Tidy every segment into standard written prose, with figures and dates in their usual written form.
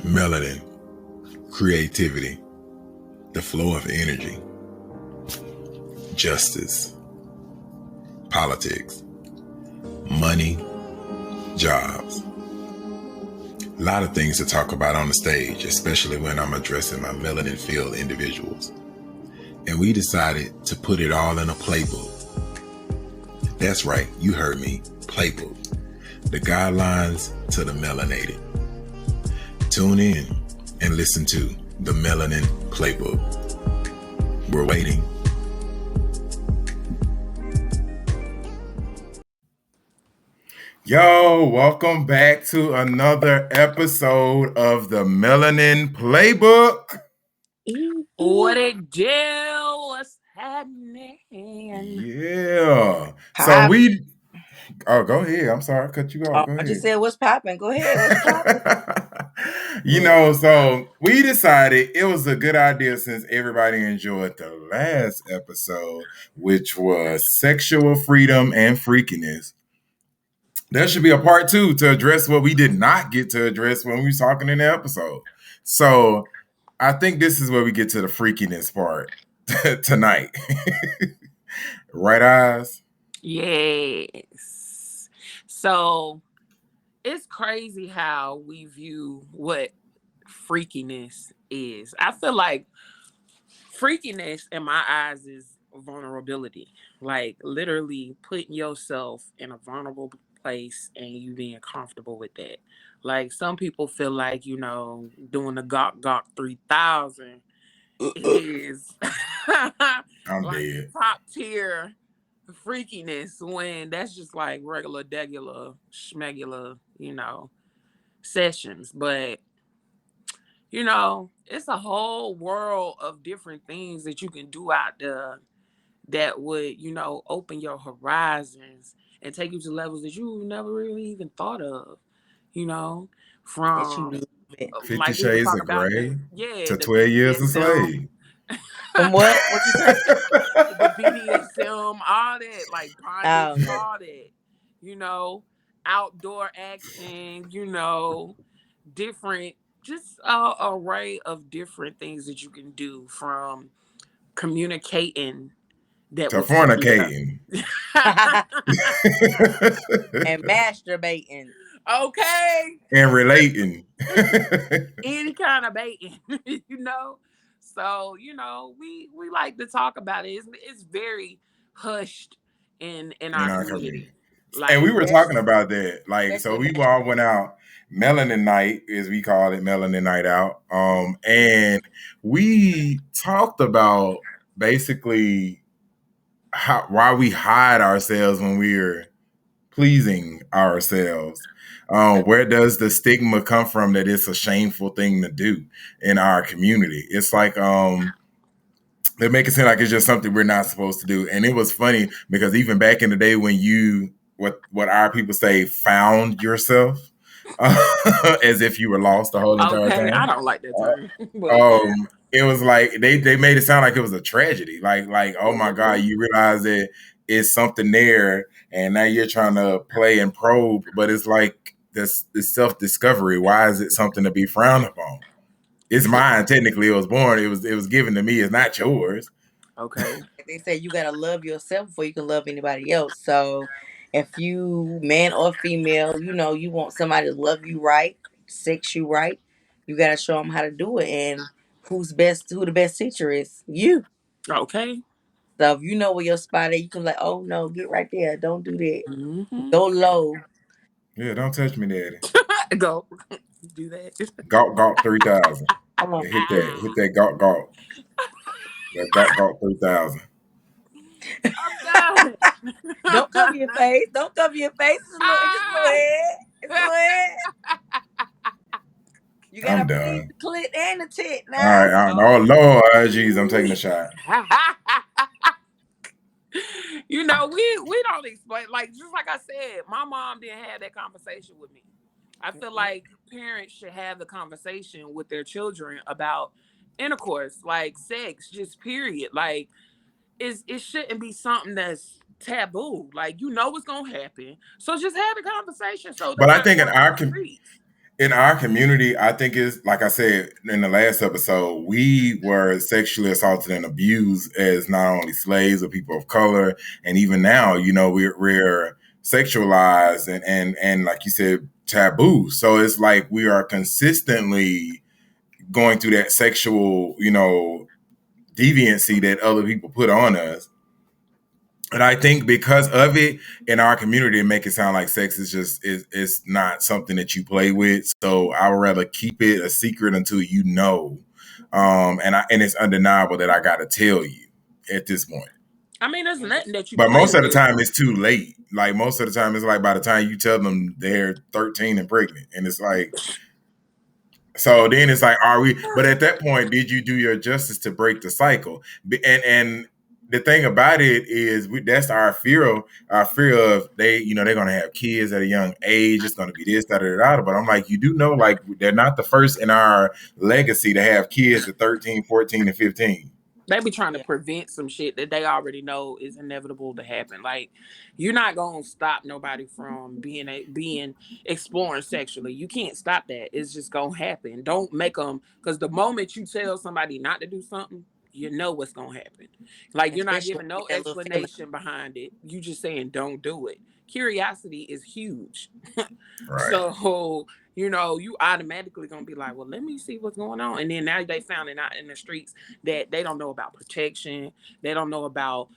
Melanin, creativity, the flow of energy, justice, politics, money, jobs. A lot of things to talk about on the stage, especially when I'm addressing my melanin field individuals. And we decided to put it all in a playbook. That's right, you heard me, playbook. The guidelines to the melanated. Tune in and listen to the Melanin Playbook. We're waiting. Yo, welcome back to another episode of the Melanin Playbook. What it do? What's happening? Yeah. So go ahead. I'm sorry, I cut you off. Go ahead. I just said, what's popping? Go ahead. What's popping? So we decided it was a good idea since everybody enjoyed the last episode, which was sexual freedom and freakiness. There should be a part 2 to address what we did not get to address when we were talking in the episode. So I think this is where we get to the freakiness part tonight. Right, Eyez? Yes. So it's crazy how we view what freakiness is. I feel like freakiness in my eyes is vulnerability. Like literally putting yourself in a vulnerable place and you being comfortable with that. Like some people feel like, doing the Gok 3000 is I'm like dead. top tier freakiness when that's just like regular degular schmegular sessions. But it's a whole world of different things that you can do out there that would open your horizons and take you to levels that you never really even thought of, from 50 Shades of Grey to 12 Years a Slave. From what you say? The BDSM, all that, like bondage, all that, outdoor action, different, just an array of different things that you can do, from communicating that to fornicating and masturbating. Okay. And relating. Any kind of baiting, So, we like to talk about it. It's very hushed in our community. Like, and we were talking about that. Like, so we all went out Melanin Night, as we call it, Melanin Night Out. And we talked about basically why we hide ourselves when we're pleasing ourselves. Where does the stigma come from that it's a shameful thing to do in our community? It's like they make it seem like it's just something we're not supposed to do. And it was funny because even back in the day when you, what our people say, found yourself, as if you were lost the whole entire time. I don't like that term. It was like they made it sound like it was a tragedy. Like oh my God, you realize that it's something there, and now you're trying to play and probe, but it's like this self-discovery. Why is it something to be frowned upon? It's mine. Technically, it was born. It was given to me. It's not yours. Okay. They say you gotta love yourself before you can love anybody else. So if you, man or female, you want somebody to love you right, sex you right, you gotta show them how to do it. And who the best teacher is? You. Okay. So if you know where your spot is, you can like, oh no, get right there. Don't do that. Mm-hmm. Go low. Yeah, don't touch me, daddy. Go. Do that. Gawk 3000. Hit that gawk. That gawk 3000. I'm done. Don't cover your face. Don't cover your face. It's a little head. You gotta please the clit and the tit now. All right. Oh Lord, geez, I'm taking a shot. We don't explain, like, just like I said, my mom didn't have that conversation with me. I feel like parents should have the conversation with their children about intercourse, like sex, just period. Like, it shouldn't be something that's taboo. Like, what's gonna happen, so just have the conversation. So, but I think In our community, I think it's like I said in the last episode, we were sexually assaulted and abused as not only slaves or people of color, and even now, we're sexualized and like you said, taboo. So it's like we are consistently going through that sexual, deviancy that other people put on us. And I think because of it in our community, it make it sound like sex is just is not something that you play with. So I would rather keep it a secret until you know. And it's undeniable that I gotta tell you at this point. I mean, there's nothing that you But play most of the with. time it's too late. Like most of the time it's like by the time you tell them they're 13 and pregnant. And it's like, so then it's like, are we? But at that point, did you do your justice to break the cycle? And the thing about it is, that's our fear of they're gonna have kids at a young age. It's gonna be this, that, or that. But I'm like, you do know, like they're not the first in our legacy to have kids at 13, 14, and 15. They be trying to Yeah. prevent some shit that they already know is inevitable to happen. Like, you're not gonna stop nobody from being exploring sexually. You can't stop that. It's just gonna happen. Don't make them, because the moment you tell somebody not to do something, you know what's gonna happen. Like, you're not Especially when giving you no get that little feeling. explanation behind it. You just saying don't do it. Curiosity is huge. Right. So, you automatically gonna be like, well, let me see what's going on. And then now they found it out in the streets that they don't know about protection. They don't know about,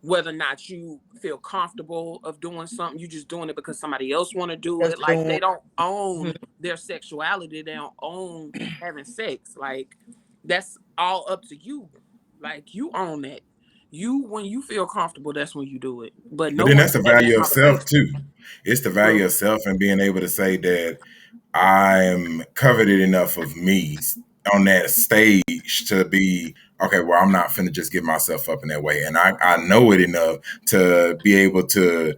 whether or not you feel comfortable of doing something. You just doing it because somebody else want to do it. Just Like, doing. they don't Mhm. own their sexuality. They don't own having sex. Like, that's all up to you. Like, you own that. When you feel comfortable, that's when you do it. But But no then one's that's the having that value of self conversation. too. It's the value True. of self and being able to say that I'm coveted enough of me on that stage to be okay. Well, I'm not finna just give myself up in that way, and I know it enough to be able to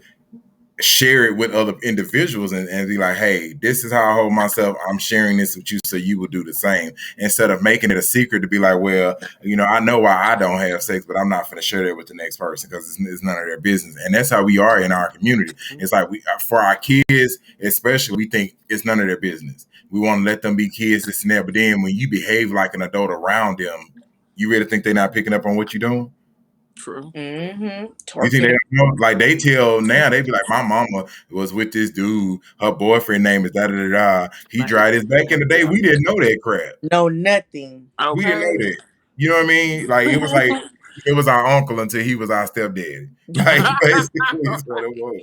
share it with other individuals and be like, hey, this is how I hold myself. I'm sharing this with you so you will do the same. Instead of making it a secret to be like, well, I know why I don't have sex, but I'm not going to share that with the next person because it's none of their business. And that's how we are in our community. It's like for our kids, especially, we think it's none of their business. We want to let them be kids, this and that. But then when you behave like an adult around them, you really think they're not picking up on what you're doing? True. Mm-hmm. You think they Twerking. don't know? Like they tell now, they be like, my mama was with this dude. Her boyfriend name is da da da da. He Like, tried his back in the day. We didn't know that crap. No, nothing. We didn't know okay. that. You know what I mean? Like it was our uncle until he was our stepdaddy. Like basically, is what it was.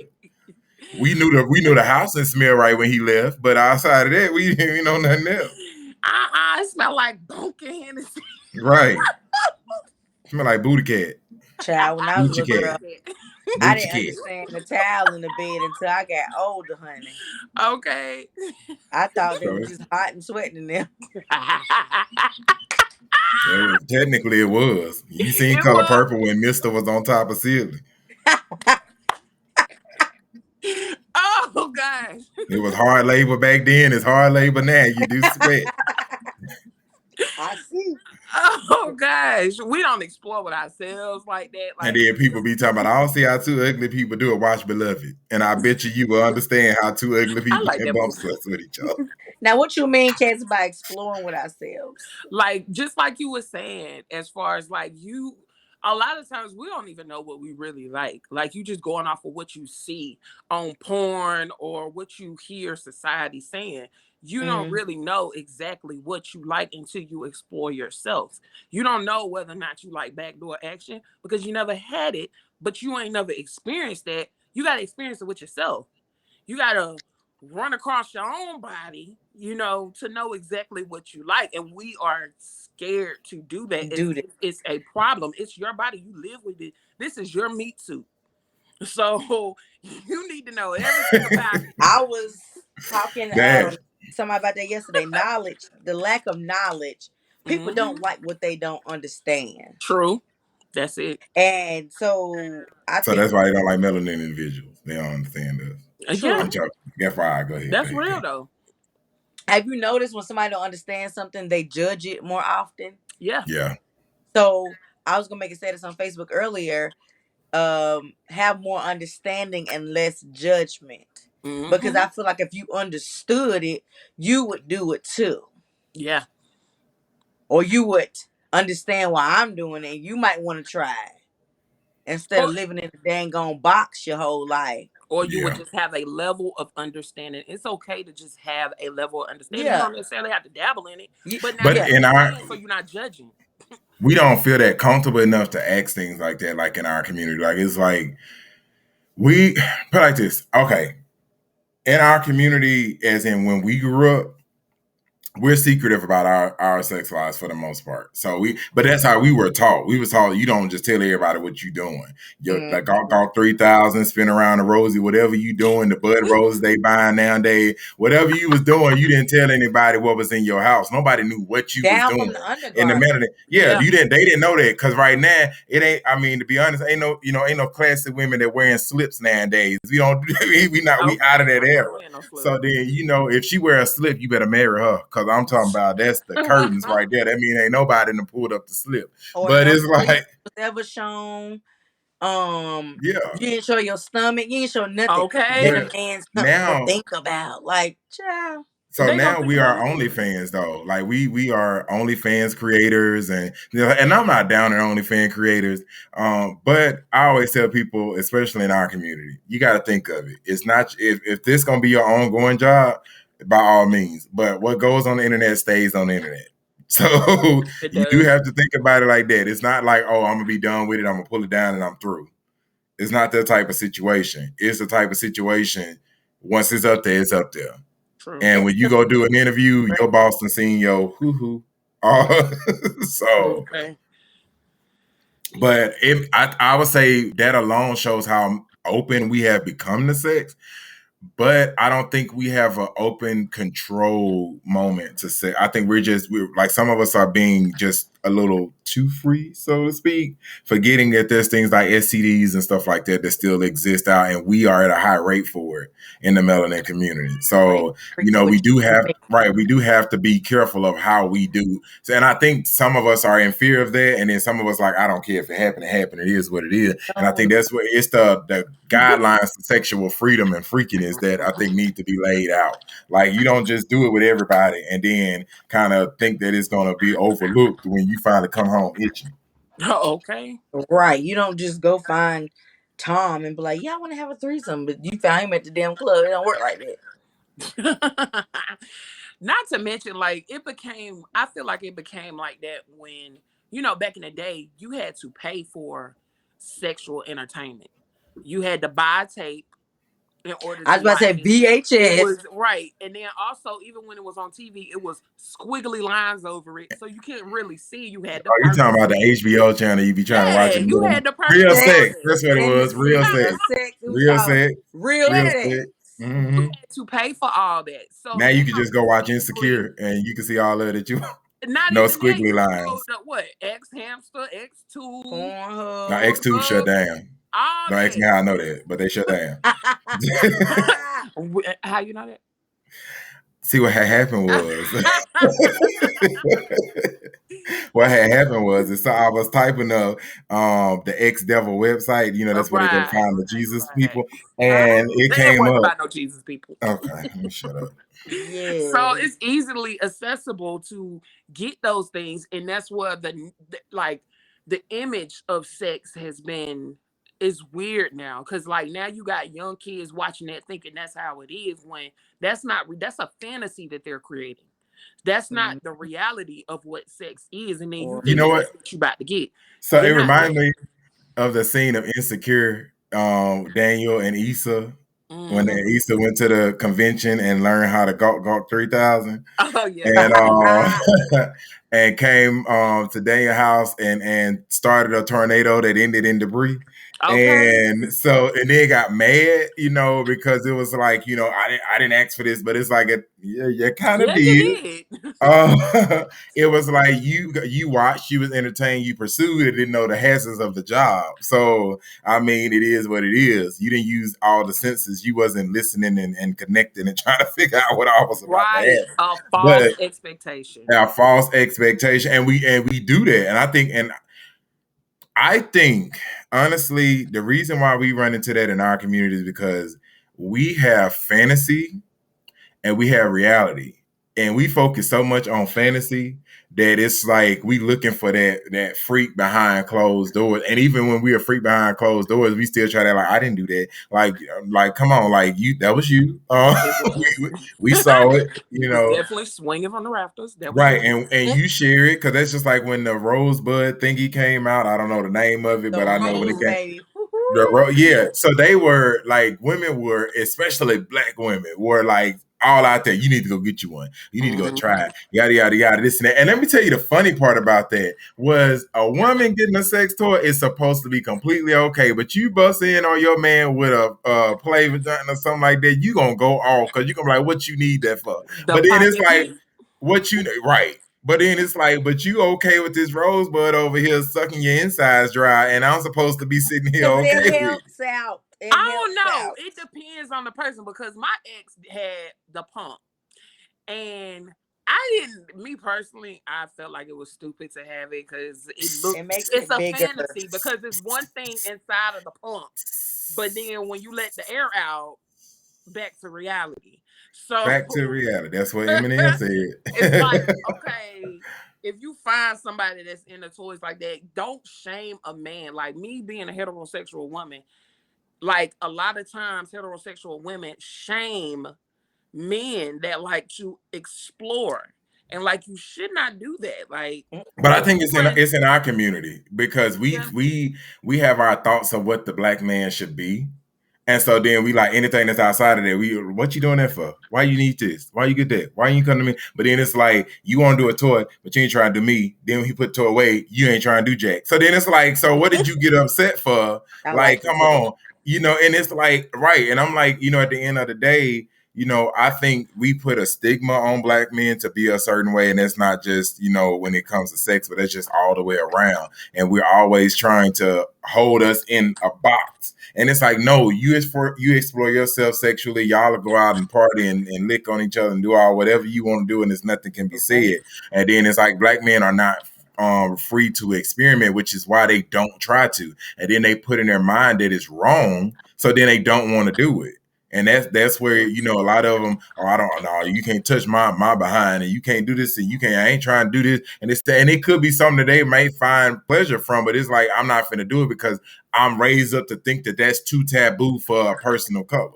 We knew the house didn't smell right when he left, but outside of that, we didn't know nothing else. It smell like Dunkin' Hennessy. Right? Smell like booty cat, Child, when I was a Gucci little cat, girl, Okay. I Gucci didn't cat. understand the towel in the bed until I got older, honey. Okay. I thought they were So just hot and sweating in there. technically, it was. You seen It Color was. Purple when Mister was on top of ceiling. Oh gosh. It was hard labor back then. It's hard labor now. You do sweat. I see. Oh gosh. We don't explore with ourselves like that. And Like, then people be talking about, I don't see how two ugly people do it. Watch Beloved. And I bet you will understand how two ugly I people like can that bump movie. sluts with each other. Now, what you mean, Cassie, by exploring with ourselves? Like, just like you were saying, as far as like a lot of times we don't even know what we really like. Like, you just going off of what you see on porn or what you hear society saying. You don't Mm, really know exactly what you like until you explore yourself. You don't know whether or not you like backdoor action because you never had it, but you ain't never experienced that. You got to experience it with yourself. You got to run across your own body, to know exactly what you like. And we are scared to do that. do that. It's a problem. It's your body. You live with it. This is your meat suit. So you need to know everything about it. I was talking That somebody about that yesterday. Knowledge, the lack of knowledge. People Hmm. don't like what they don't understand. True. That's it. And so I so think that's why they don't like melanin individuals. They don't understand us. Yeah, true. I'm joking. FYI, go ahead. Go that's ahead. Go real ahead. though. Have you noticed when somebody don't understand something, they judge it more often? Yeah. Yeah. So I was gonna make a status on Facebook earlier. Have more understanding and less judgment. Because I feel like if you understood it, you would do it too. Yeah. Or you would understand why I'm doing it. You might want to try it instead of living in a dang on box your whole life. Or you would just have a level of understanding. It's okay to just have a level of understanding. You Yeah. don't necessarily have to dabble in it. But now But you in our, understand, so you're not judging. we don't feel that comfortable enough to ask things like that, like in our community. Like it's like we put it like this. Okay. In our community, as in when we grew up, we're secretive about our sex lives for the most part. So but that's how we were taught. We was taught you don't just tell everybody what you doing. You like got 3,000, spin around the rosy, whatever you doing, the bud roses they buying nowadays, whatever you was doing, you didn't tell anybody what was in your house. Nobody knew what you was doing. In the Melanin, you didn't. They didn't know that because right now it ain't. I mean, to be honest, ain't no classic women that wearing slips nowadays. We don't. We out of that era. So then if she wear a slip, you better marry her. Cause I'm talking about that's the curtains right there. That mean ain't nobody done pulled up the slip. But it's like ever shown. You didn't show your stomach. You didn't show nothing. Okay. Then a man's something to think about. Like, child. So now we are OnlyFans though. Like we are OnlyFans creators, and I'm not down on OnlyFans creators. But I always tell people, especially in our community, you got to think of it. It's not if this gonna be your ongoing job, by all means. But what goes on the internet stays on the internet. So you do have to think about it like that. It's not like, oh, I'm gonna be done with it. I'm gonna pull it down and I'm through. It's not that type of situation. It's the type of situation. Once it's up there, it's up there. True. And when you go do an interview, your boss done seen your hoo-hoo. So, but I would say that alone shows how open we have become to sex. But I don't think we have an open control moment to say. I think we're like some of us are being just a little too free, so to speak, forgetting that there's things like STDs and stuff like that still exist out, and we are at a high rate for it in the melanin community. So we do have to be careful of how we do. So, and I think some of us are in fear of that, and then some of us like, I don't care if it happened, it happened. It is what it is. And I think that's what it's the guidelines to sexual freedom and freakiness that I think need to be laid out. Like you don't just do it with everybody and then kind of think that it's going to be overlooked when you finally come home itching. Okay. Right. You don't just go find Tom and be like, yeah, I want to have a threesome, but you found him at the damn club. It don't work like that. Not to mention, like I feel like it became like that when, back in the day, you had to pay for sexual entertainment. You had to buy tape in order to I was about to say VHS. Right. And then also, even when it was on TV, it was squiggly lines over it. So you couldn't really see. You had the you talking about the HBO channel you be trying to watch it. You had the real sex. That's what it was. Real sex. Real sex. Real sex. Mm-hmm. You had to pay for all that. So now you can just go watch Insecure and you can see all of it. No squiggly lines. What? X Hamster, X2. Pornhub. Now X2 shut down. Don't ask me how I know that, but they shut down. How you know that? See, what had happened was so I was typing up the ex-devil website. That's where they go find the Jesus people, and it came up. About no Jesus people. Okay, let me shut up. Yeah. So it's easily accessible to get those things, and that's where the image of sex is weird now, because like now you got young kids watching that thinking that's how it is, when that's a fantasy that they're creating. That's not the reality of what sex is, and then you know what you about to get. So it reminds me of the scene of Insecure, Daniel and Issa. When Issa went to the convention and learned how to gawk 3,000. Oh yeah. And and came to Daniel's house and started a tornado that ended in debris. Okay. And then got mad, because it was like, I didn't ask for this, but it's like you kind of did. It was like you watched, you was entertained, you pursued it, didn't know the hazards of the job. So I mean, it is what it is. You didn't use all the senses. You wasn't listening and connecting and trying to figure out what all was about to happen. A false expectation. A false expectation, and we do that, and I think honestly, the reason why we run into that in our community is because we have fantasy and we have reality. And we focus so much on fantasy that it's like we looking for that freak behind closed doors. And even when we are freak behind closed doors, we still try to like, I didn't do that. Like come on, like you, that was you. It was. We saw it, You was definitely swinging from the rafters. That was right, you. and you share it because that's just like when the Rosebud thingy came out. I don't know the name of it, The but I know when it rose, came. baby. Yeah, so they were like women were, especially black women, were like all out there. You need to go get you one. You need to go try it. Yada yada yada. This and that. And let me tell you the funny part about that was a woman getting a sex toy is supposed to be completely okay, but you bust in on your man with a play vagina or something like that, you gonna go off because you gonna be like, what you need that for? The But then it's pocket like, key. what you right. But then it's like, but you okay with this rosebud over here sucking your insides dry, and I'm supposed to be sitting here Yeah, but okay it with it. helps out. It I don't helps know. out. It depends on the person because my ex had the pump. And I didn't, me personally, I felt like it was stupid to have it because It makes it's it a bigger. fantasy because it's one thing inside of the pump. But then when you let the air out, back to reality. So Back to reality. That's what Eminem it's like, said. okay, if you find somebody that's into toys like that, don't shame a man. Like me being a heterosexual woman, like a lot of times heterosexual women shame men that like to explore. And like you should not do that. Like But I think exploring, it's in our community because we yeah. we we have our thoughts of what the black man should be. And so then we like anything that's outside of that. What you doing that for? Why you need this? Why you get that? Why you come to me? But then it's like you want to do a toy, but you ain't trying to do me. Then when he put the toy away, you ain't trying to do Jack. So then it's like, so what did you get upset for? I Like, like it come too. on, and it's like right. And I'm like, at the end of the day, I think we put a stigma on black men to be a certain way, and it's not just when it comes to sex, but it's just all the way around. And we're always trying to hold us in a box. And it's like, no, you explore yourself sexually. Y'all will go out and party and lick on each other and do all whatever you want to do, and there's nothing can be Right. said. And then it's like black men are not free to experiment, which is why they don't try to. And then they put in their mind that it's wrong, so then they don't want to do it. And that's where a lot of them. Oh, I don't know. You can't touch my behind, and you can't do this, and you can't. I ain't trying to do this, and it could be something that they may find pleasure from, but it's like I'm not finna do it because I'm raised up to think that that's too taboo for a personal color.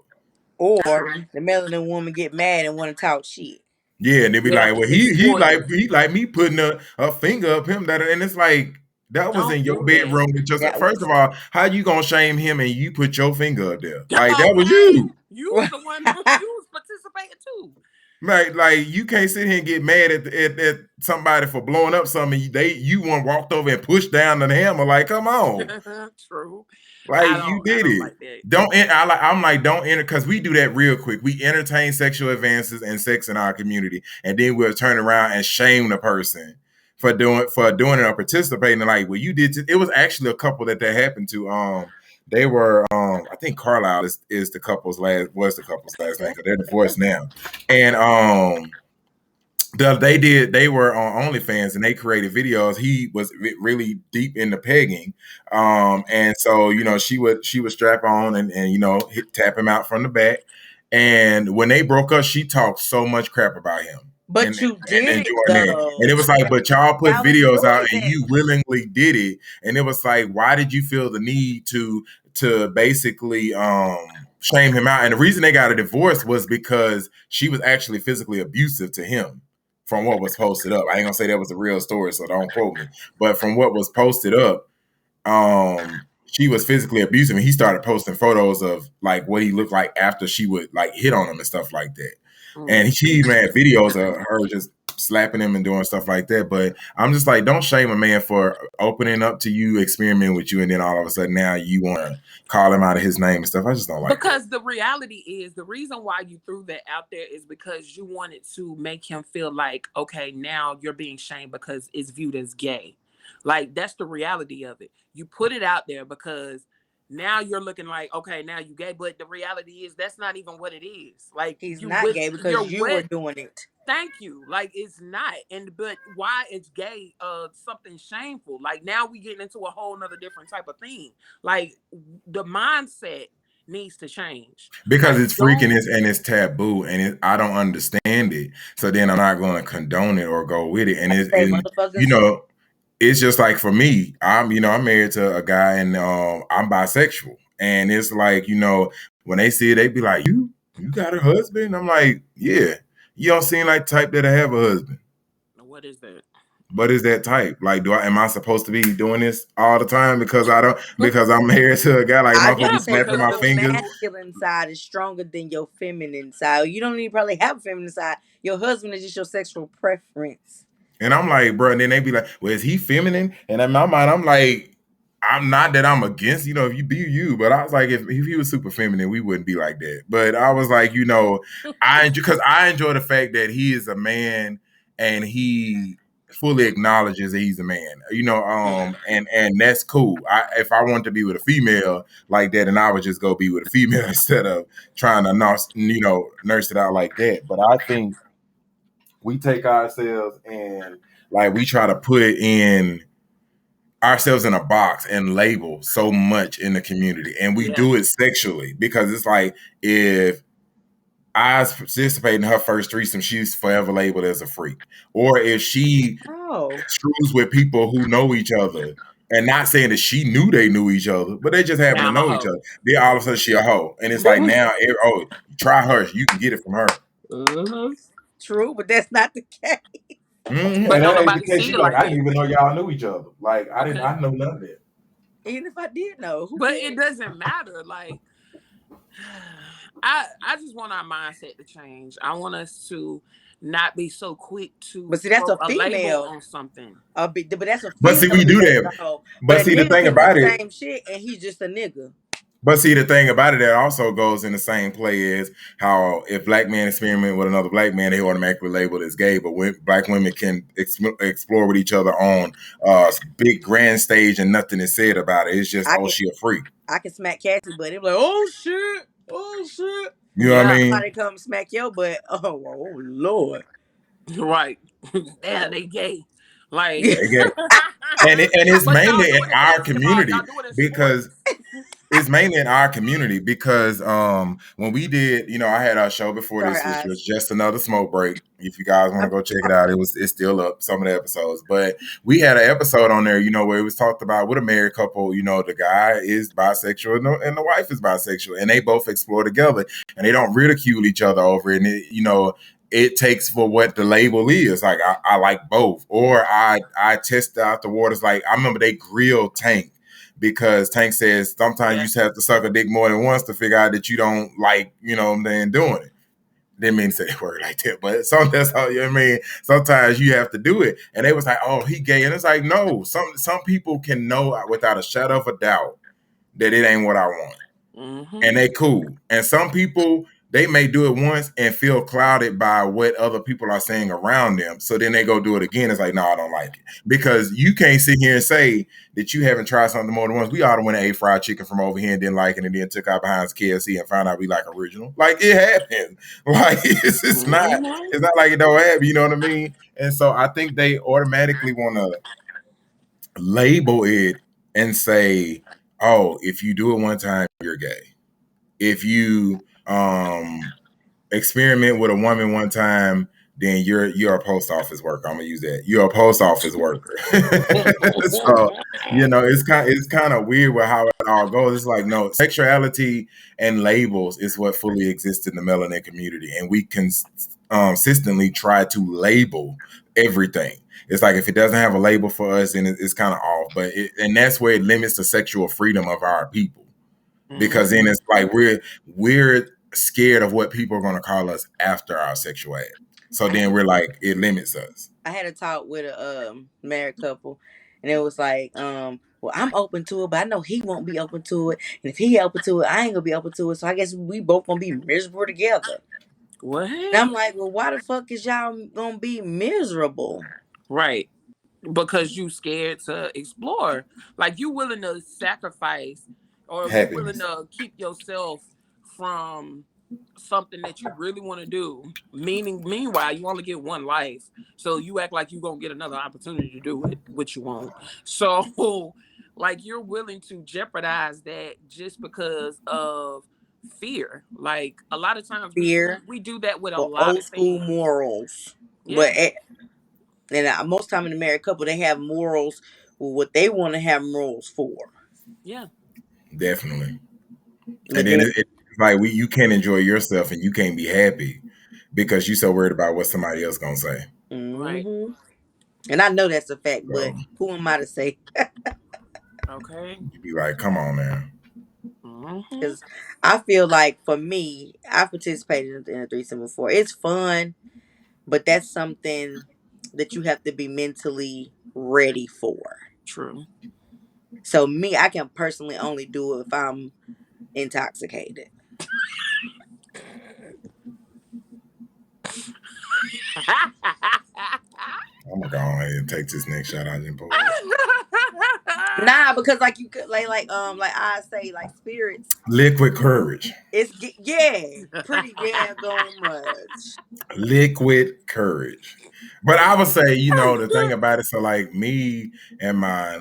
Or True. the melanin woman get mad and want to talk shit. Yeah, and they be Yeah, like, well, exploit it. he like me putting a finger up him that, and it's like that was Don't in your do that. bedroom with just That first was of all, how you gonna shame him and you put your finger up there like that was Okay. you. You was the one you was participating too. Like you can't sit here and get mad at somebody for blowing up something. You want walked over and pushed down the hammer. Like, come on, True. like you I did don't it. like that. I'm like, don't enter because we do that real quick. We entertain sexual advances and sex in our community, and then we'll turn around and shame the person for doing it or participating. Like, well, you did. It was actually a couple that happened to. They were. I think Carlisle is the couple's last was the couple's last name because they're divorced now, and they were on OnlyFans and they created videos. He was really deep into pegging, and so she would strap on and tap him out from the back. And when they broke up, she talked so much crap about him But and you and did it doing that. And it though. was like, but y'all put Y'all videos enjoyed out and that. you willingly did it. And it was like, why did you feel the need to basically shame him out? And the reason they got a divorce was because she was actually physically abusive to him from what was posted up. I ain't gonna say that was a real story, so don't quote me. But from what was posted up, she was physically abusive, and he started posting photos of like what he looked like after she would like hit on him and stuff like that. And she even had videos of her just slapping him and doing stuff like that. But I'm just like, don't shame a man for opening up to you, experimenting with you, and then all of a sudden now you want to call him out of his name and stuff. I just don't like that. Because the reality is the reason why you threw that out there is because you wanted to make him feel like, okay, now you're being shamed because it's viewed as gay. Like that's the reality of it. You put it out there because now you're looking like, okay, now you gay, but the reality is that's not even what it is. Like He's not gay you're because you were with doing it. thank you. Like it's not. And but why is gay something shameful? Like now we getting into a whole nother different type of thing. Like the mindset needs to change. because Like, it's don't. freakiness and it's taboo and I don't understand it. So then I'm not going to condone it or go with it. And I it's say and you motherfuckers. know it's just like for me, I'm married to a guy and I'm bisexual, and it's like when they see it, they be like, you got a husband? I'm like, yeah. You don't seem like the type that I have a husband. What is that? What is that type? Like, am I supposed to be doing this all the time because I'm married to a guy? Like, am I I supposed to just be Yeah, say snapping because my your the fingers? people. masculine side is stronger than your feminine side. You don't even probably have a feminine side. Your husband is just your sexual preference. And I'm like, bro, and then they be like, well, is he feminine? And in my mind, I'm like, I'm not that I'm against, if you be you, but I was like, if he was super feminine, we wouldn't be like that. But I was like, because I enjoy the fact that he is a man and he fully acknowledges that he's a man, and that's cool. If I want to be with a female like that, and I would just go be with a female instead of trying to nurse it out like that. But I think we take ourselves and like we try to put in ourselves in a box and label so much in the community, and we Yeah. do it sexually because it's like if I participate in her first threesome, she's forever labeled as a freak, or if she Oh, screws with people who know each other. And not saying that she knew they knew each other, but they just happen Now to I'm a know each hoe. other. Then all of a sudden she a hoe, and it's like now, oh, try her, you can get it from her. Hmm. true, but that's not the case. But And don't that ain't the nobody case. see She it be like, like I that. didn't even know y'all knew each other. Like Okay. I know none of that. Even if I did know, who But it cares? doesn't matter. Like, I just want our mindset to change. I want us to not be so quick to But see, that's throw a a label female. on something. But that's a But see, female we being do that. a hoe. But But a see, the nigga thing can do the about it, same shit, and he's just a nigga. but see, the thing about it that also goes in the same play is how if black men experiment with another black man, they automatically labeled as gay. But when black women can explore with each other on big grand stage and nothing is said about it, it's just I oh, can she a freak. I can smack Cassie, but they be like, oh shit, oh shit. You know what I Yeah, mean? Somebody come smack your butt. Oh Lord. right. Yeah, they gay. Like, Yeah. They get and it's but y'all mainly do in it in our basketball. community Y'all do it in because sports. it's mainly in our community because when we did, I had our show before Sorry, this, which eyes. was just another smoke break. If you guys want to go check it out, it's still up, some of the episodes. But we had an episode on there, where it was talked about with a married couple, the guy is bisexual and the wife is bisexual, and they both explore together and they don't ridicule each other over it. And it takes for what the label is. Like I like both, or I test out the waters. Like I remember they grilled Tank because Tank says sometimes you Yeah. just have to suck a dick more than once to figure out that you don't like, then doing it. Didn't mean to say the word like that, but that's how I mean. Sometimes you have to do it, and they was like, "Oh, he gay," and it's like, no. Some people can know without a shadow of a doubt that it ain't what I want, Mm-hmm. and they cool. And some people they may do it once and feel clouded by what other people are saying around them. So then they go do it again. It's like, no, I don't like it. Because you can't sit here and say that you haven't tried something more than once. We all went and ate fried chicken from over here and didn't like it, and then took our behinds KFC and found out we like original. Like it happens. Like Mm-hmm. it's not like it don't happen, you know what I mean? And so I think they automatically want to label it and say, oh, if you do it one time, you're gay. If you experiment with a woman one time, then you're a post office worker. I'm gonna use that. You're a post office worker. So it's kind of weird with how it all goes. It's like no sexuality and labels is what fully exists in the melanin community, and we can consistently try to label everything. It's like if it doesn't have a label for us, then it's kind of off. And that's where it limits the sexual freedom of our people because then it's like we're scared of what people are going to call us after our sexuality. So then we're like it limits us. I had a talk with a married couple, and it was like, well, I'm open to it, but I know he won't be open to it, and if he open to it, I ain't gonna be open to it. So I guess we both gonna be miserable together. What? And I'm like, well, why the fuck is y'all gonna be miserable? Right. Because you scared to explore. Like you willing to sacrifice or you willing Happiness. to keep yourself from something that you really want to do. Meanwhile, you only get one life. So you act like you're gonna get another opportunity to do it, which you won't. So like you're willing to jeopardize that just because of fear. Like a lot of times Fear we do that with a or lot old of school things. morals. Yeah. And most time in a married couple, they have morals with what they want to have morals for. Yeah. Definitely. And But then then, it's like you can't enjoy yourself and you can't be happy because you so worried about what somebody else gonna say. Right. hmm and I know that's a fact, but So who am I to say? Okay. you be like, come on now. Mm-hmm. Because I feel like for me, I participated in a threesome before. It's fun, but that's something that you have to be mentally ready for. True. So me, I can personally only do it if I'm intoxicated. I'm gonna go ahead and take this next shot out and pause. Nah, because like you could like I say like spirits. Liquid courage. Yeah, pretty daggone much. Liquid courage. But I would say, the thing about it, so like me and my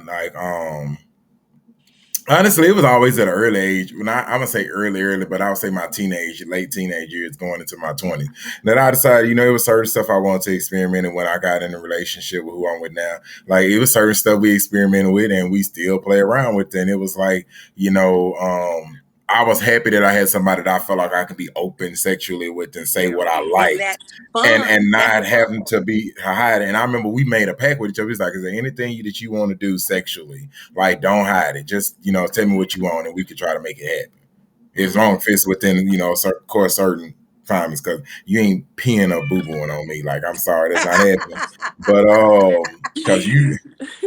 honestly, it was always at an early age. When I'm gonna say early, but I would say my late teenage years, going into my 20s. That I decided, it was certain stuff I wanted to experiment. And when I got in a relationship with who I'm with now, like it was certain stuff we experimented with, and we still play around with. And it was like, I was happy that I had somebody that I felt like I could be open sexually with and say what I And liked, that's and fun. and That's not the fun having part. to be hide. And I remember we made a pact with each other. It's like, is there anything that you want to do sexually? Like, don't hide it. Just tell me what you want, and we could try to make it happen. As long as it's within of course certain comments, because you ain't peeing or boo booing on me. Like, I'm sorry, that's not happening. But because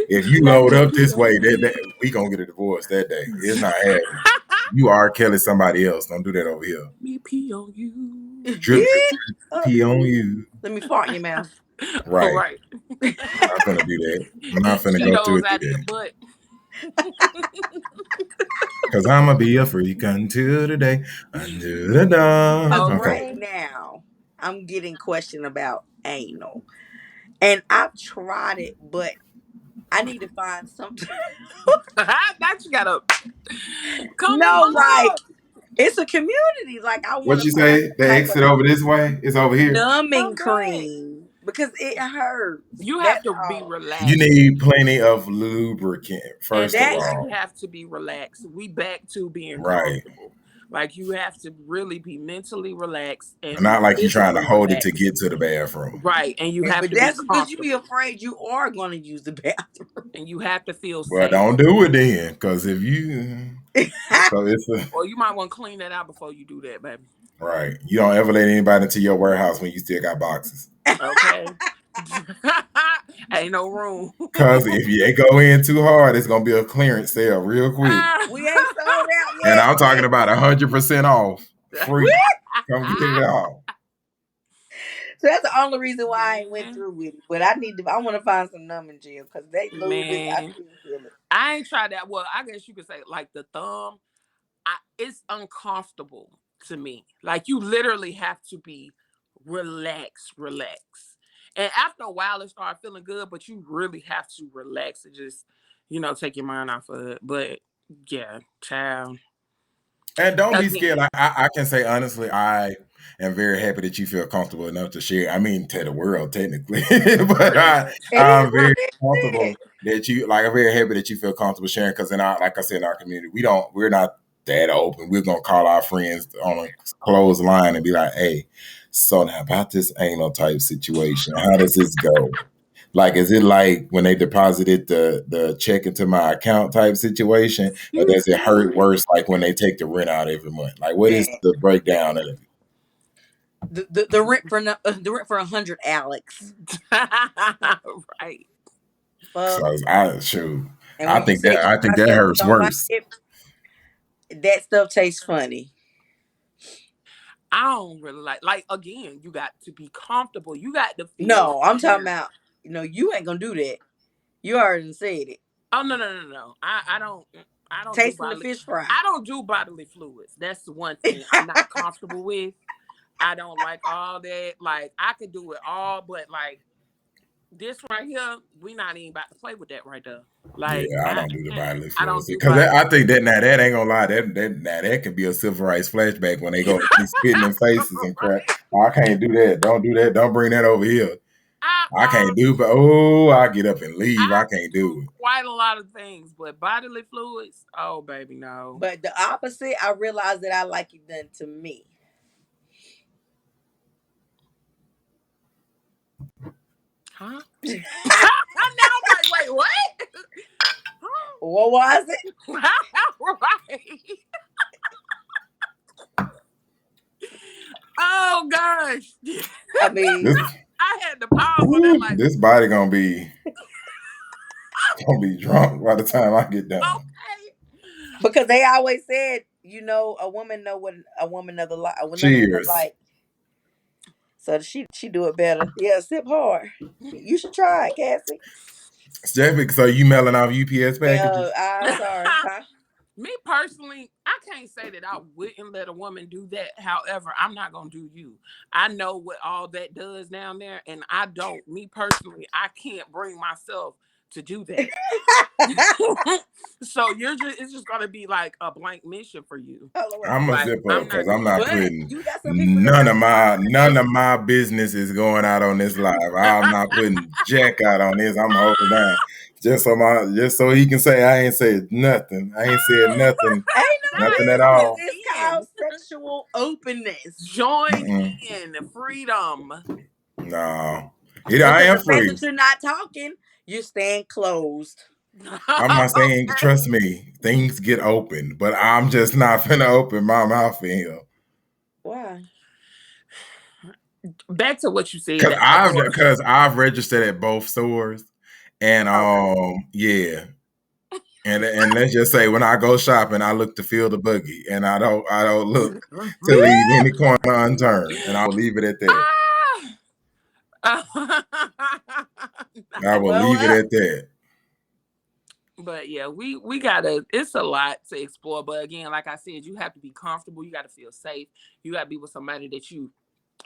if you Let load me up pee this on way, you. we gonna get a divorce that day. It's not happening. You are Kelly somebody else. Don't do that over here. Me pee on you. Drip, drip, Uh, pee on you. Let me fart in your mouth. All Right. right. I'm not finna do that. I'm not Eat finna go through Cheetos it through out of your that. butt. Cause I'ma be a freak until the day, until the Because dawn. Okay. right Okay. now, I'm getting questioned about anal. And I've tried it, but I need to find something. Now you gotta come No, like, along. it's a community. Like, I want What to you find say? some The type of exit over this way? It's over here. numbing Come back. cream because it hurts. You have That's to be all. You relaxed. need plenty of lubricant, And first of That you all. have to be relaxed. We back to being Right. comfortable. Like you have to really be mentally relaxed and Not like you trying to physically hold it to relaxed. get to the bathroom. Right. And you have but to be that's because you be comfortable. afraid you are going to use the bathroom. And you have to feel Well, safe. don't do it then. Cause if you so it's a Or you might want to clean that out before you do that, baby. right. You don't ever let anybody into your warehouse when you still got boxes. Okay. Ain't no room. Cause if you go in too hard, it's gonna be a clearance sale real quick. We ain't sold out And yet. I'm talking about 100% off, free. Come get it all. So that's the only reason why I ain't went Man, through with it. But I want to find some numbing gel because they lube it. I man, still feel it. I ain't tried that. Well, I guess you could say like the thumb. It's uncomfortable to me. Like you literally have to be relaxed. And after a while, it start feeling good, but you really have to relax and just, take your mind off of it. But yeah, child. And don't be scared. Again, Like I can say honestly, I am very happy that you feel comfortable enough to share. I mean, to the world technically, but pretty much. It is I'm what very it comfortable is. that you like. I'm very happy that you feel comfortable sharing because in our, like I said, in our community, we're not that open. We're gonna call our friends on a closed line and be like, "Hey, so now about this anal type situation, how does this go?" Like, is it like when they deposited the check into my account type situation, or does it hurt worse like when they take the rent out every month? Like, what is Man, the breakdown of it? the rent for the rent for 100 Alex. Right. So Fuck. I shoot, And when you say I think my that sandwich hurts on my worse. hip, that stuff tastes funny. I don't really like again, you got to be comfortable. You got to feel No, I'm talking safe. about. You ain't gonna do that. You already said it. Oh no. I don't do Tasting the bodily fish fry. I don't do bodily fluids. That's the one thing I'm not comfortable with. I don't like all that. Like I could do it all, but like this right here, we not even about to play with that right there. Like, Yeah, I don't do the bodily I fluids don't do because bodily. I think that ain't gonna lie. That can be a civil rights flashback when they go be spitting in faces and crap. Right? Oh, I can't do that. Don't do that. Don't bring that over here. I I can't do. But oh, I get up and leave. I I can't do do it. quite a lot of things, but bodily fluids, oh baby, no. But the opposite, I realized that I like it done to me. Huh? Now I'm like, wait, what? What was it? Right. Oh gosh. I mean, This, I had to pause on that like, this body gonna be drunk by the time I get done. okay. because they always said, you know, a woman know what a woman other like. A woman Cheers. like. So she do it better. Yeah, sip hard. You should try it, Cassie. Jeffy, so you mailing off UPS packages? Sorry, huh? Me personally, I can't say that I wouldn't let a woman do that. However, I'm not gonna do you. I know what all that does down there, and I don't. Me personally, I can't bring myself to do that. So it's just gonna be like a blank mission for you. I'm a Like, zip I'm up because not I'm doing not But that. putting you got some people that none of my business is going out on this live. I'm not putting jack out on this. I'm holding down just so he can say I ain't said nothing. I ain't said nothing, ain't no nothing at business. all. It's called sexual openness. Join Mm-mm. in freedom. No, I Because am the fact free. that you're not talking, you're staying closed. I'm not saying. Okay. Trust me, things get open, but I'm just not finna open my mouth in here. Why? Back to what you said. Cause The I've outdoor. because I've registered at both stores, and Okay. yeah, and let's just say when I go shopping, I look to fill the buggy, and I don't look to leave any corner unturned, and I will leave it at that. Ah! I will Well, leave it at that. But yeah, we gotta. It's a lot to explore. But again, like I said, you have to be comfortable. You got to feel safe. You got to be with somebody that you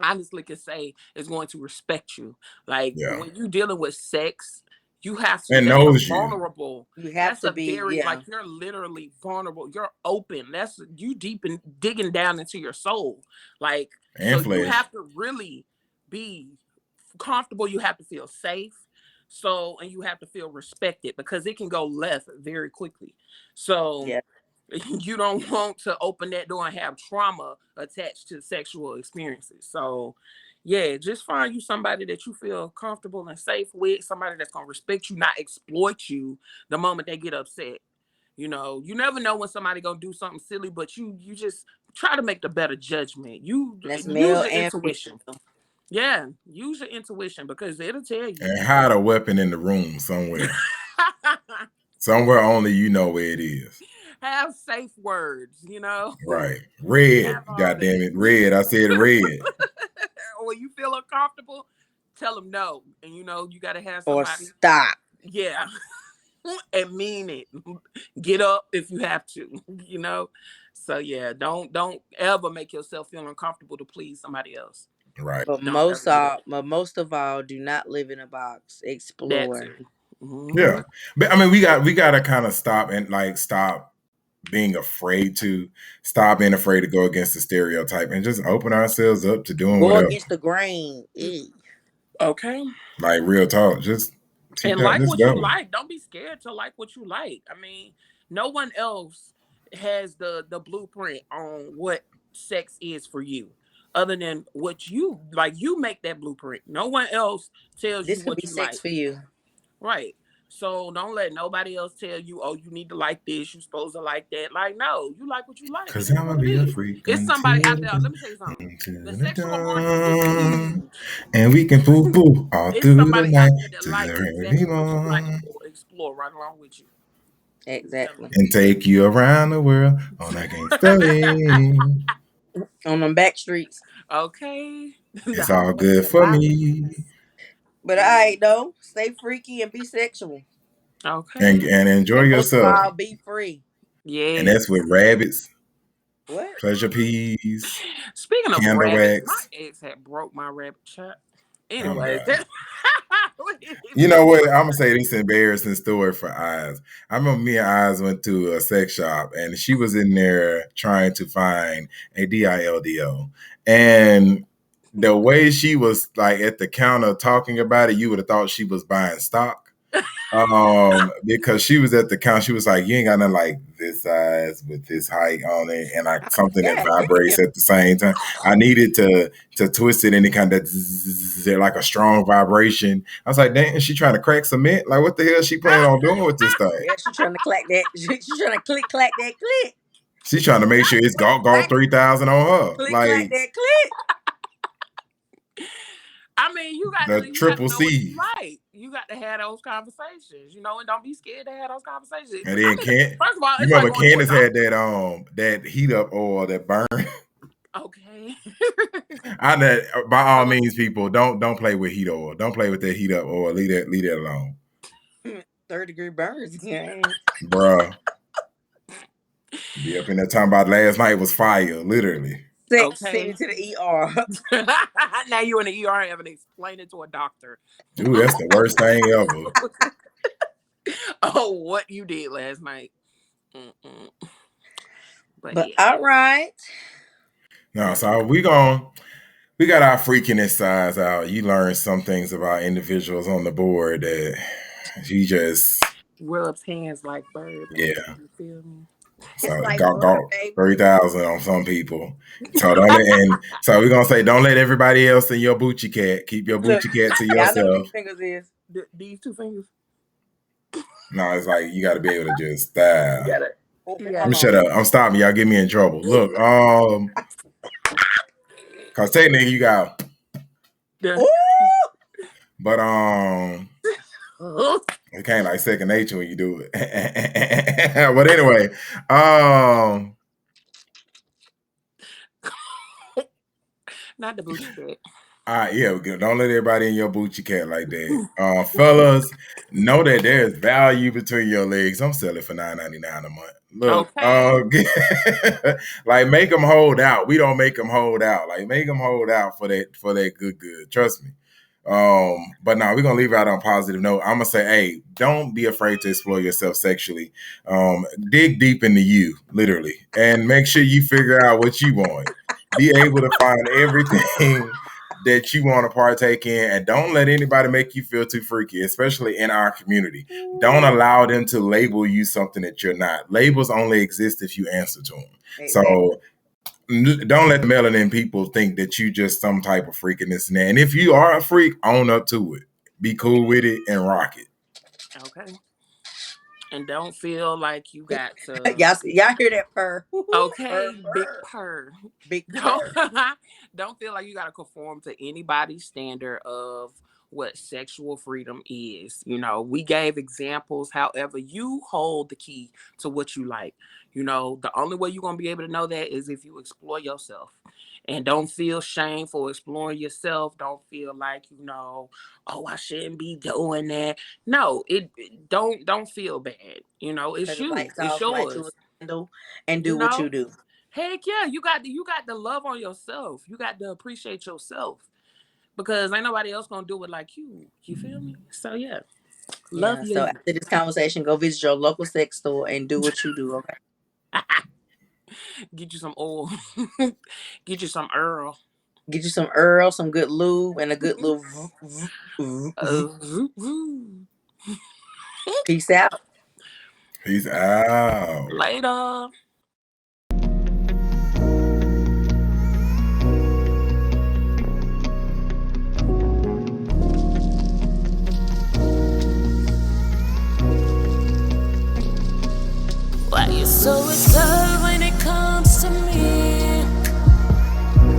honestly can say is going to respect you. Like Yeah, when you're dealing with sex, you have to. and That's a knows you. vulnerable. you have That's to a be, very yeah. like you're literally vulnerable. You're open. That's you deep in digging down into your soul. Like so, And you flesh. have to really be comfortable. You have to feel safe. So, and you have to feel respected because it can go left very quickly. So, Yeah. you don't want to open that door and have trauma attached to sexual experiences. So, yeah, just find you somebody that you feel comfortable and safe with, somebody that's going to respect you, not exploit you the moment they get upset. You know, you never know when somebody going to do something silly, but you just try to make the better judgment. You That's use male your and intuition. female. Yeah, use your intuition because it'll tell you. And hide a weapon in the room somewhere. Somewhere only you know where it is. Have safe words, you know. Right. Red. Have all God damn that. it. Red. I said red. When you feel uncomfortable, tell them no. And you know, you got to have Or somebody, stop. yeah, and mean it. Get up if you have to, you know. So yeah, don't ever make yourself feel uncomfortable to please somebody else. Right. But Don't ever do that. most of all, do not live in a box. That Explore. too. Mm-hmm. Yeah. But I mean we gotta kind of stop being afraid to stop being afraid to go against the stereotype and just open ourselves up to doing Go whatever. against the grain. Okay. Like real talk. Just And like just what you go. like. Don't be scared to like what you like. I mean, no one else has the blueprint on what sex is for you other than what you like. You make that blueprint. No one else tells you This could what be you sex like. for you. Right. So don't let nobody else tell you, oh, you need to like this, you're supposed to like that. Like, no, you like what you like. It Cause is I'ma what it be a is. freak It's until somebody out there. Let me tell you something. The until the sexual market is dawn. huge. And we can poo poo all It's through the somebody out night there that to the like early exactly what you like morning. and will explore right along with you. I'm telling Exactly. And take you around the world on a gangsta lean. On them back streets. Okay. It's I'm all taking good the for me. violence. But all Mm. right, though. Stay freaky and be sexual. Okay. And enjoy And most of yourself. all, be free. And that's Yes. with rabbits, What? pleasure peas, Speaking of candle rabbits, my wax. ex had broke my rabbit trap. Oh Anyways, God. You know what? I'm gonna say this embarrassing story for Eyez. I remember me and Eyez went to a sex shop, and she was in there trying to find a dildo, and the way she was like at the counter talking about it, you would have thought she was buying stock. Because she was at the count, she was like, "You ain't got nothing like this size with this height on it, and like something that God vibrates damn. at the same time." I needed to twist it any kind of like a strong vibration. I was like, "Damn, is she trying to crack cement? Like, what the hell is she planning on doing with this thing?" Yeah, she trying to clack that. She trying to click clack that click. She's trying to make sure it's Galt 3000 on her, Click clack like that click. I mean, you got the to triple know what you C. like. You got to have those conversations, you know, and don't be scared to have those conversations. And then First of all, you it's like remember going to a Candace had doctor. that heat up oil that burn. Okay. I know, by all means, people don't play with heat oil. Don't play with that heat up oil. Leave that alone, 3rd-degree burns. Yeah. bruh. Be up in that time about last night was fire, literally. Send Okay. me to the ER. Now you in the ER having to explain it to a doctor. Ooh, that's the worst thing ever. Oh, what you did last night. But yeah. all right. No, so we got our freakiness size out. You learn some things about individuals on the board that you just rubs hands like bird. Yeah. You feel me? So It's like got butter, baby. 30,000 on some people. So so we're gonna say don't let everybody else in your Bucci cat. Keep your Look, Bucci cat to y'all know what yourself. these fingers is. These 2 fingers. No, it's like you got to be able to just style. You gotta, Let me shut up. I'm stopping. Y'all get me in trouble. Look, cause technically you got, but it can't like second nature when you do it. But anyway, not the booty cat. All right, yeah, don't let everybody in your Bucci cat like that. Fellas, know that there's value between your legs. I'm selling for $9.99 a month. Look, Okay. like make them hold out. We don't make them hold out. Like make them hold out for that good. Trust me. But now we're gonna leave out on a positive note. I'm gonna say, hey, don't be afraid to explore yourself sexually. Dig deep into you, literally, and make sure you figure out what you want. Be able to find everything that you want to partake in, and don't let anybody make you feel too freaky, especially in our community. Don't allow them to label you something that you're not. Labels only exist if you answer to them. Exactly. So don't let the melanin people think that you just some type of freak in this and that. And if you are a freak, own up to it. Be cool with it and rock it. Okay. And don't feel like you got to. y'all hear that purr? Okay, big purr. Big purr. Don't feel like you got to conform to anybody's standard of what sexual freedom is. You know, we gave examples. However, you hold the key to what you like. You know, the only way you're going to be able to know that is if you explore yourself. And don't feel shame for exploring yourself. Don't feel like, you know, oh, I shouldn't be doing that. No, don't feel bad. You know, it's you. It's yours. And do what you do. Heck yeah, you got to love on yourself. You got to appreciate yourself, because ain't nobody else gonna do it like you. You feel me? So yeah, love you. So after this conversation, go visit your local sex store and do what you do. Okay. Get you some oil. Get you some Earl. Get you some Earl, some good lube, and a good little. Peace out. Peace out. Later. Why you so reserved when it comes to me?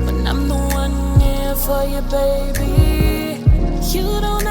When I'm the one here for you, baby. You don't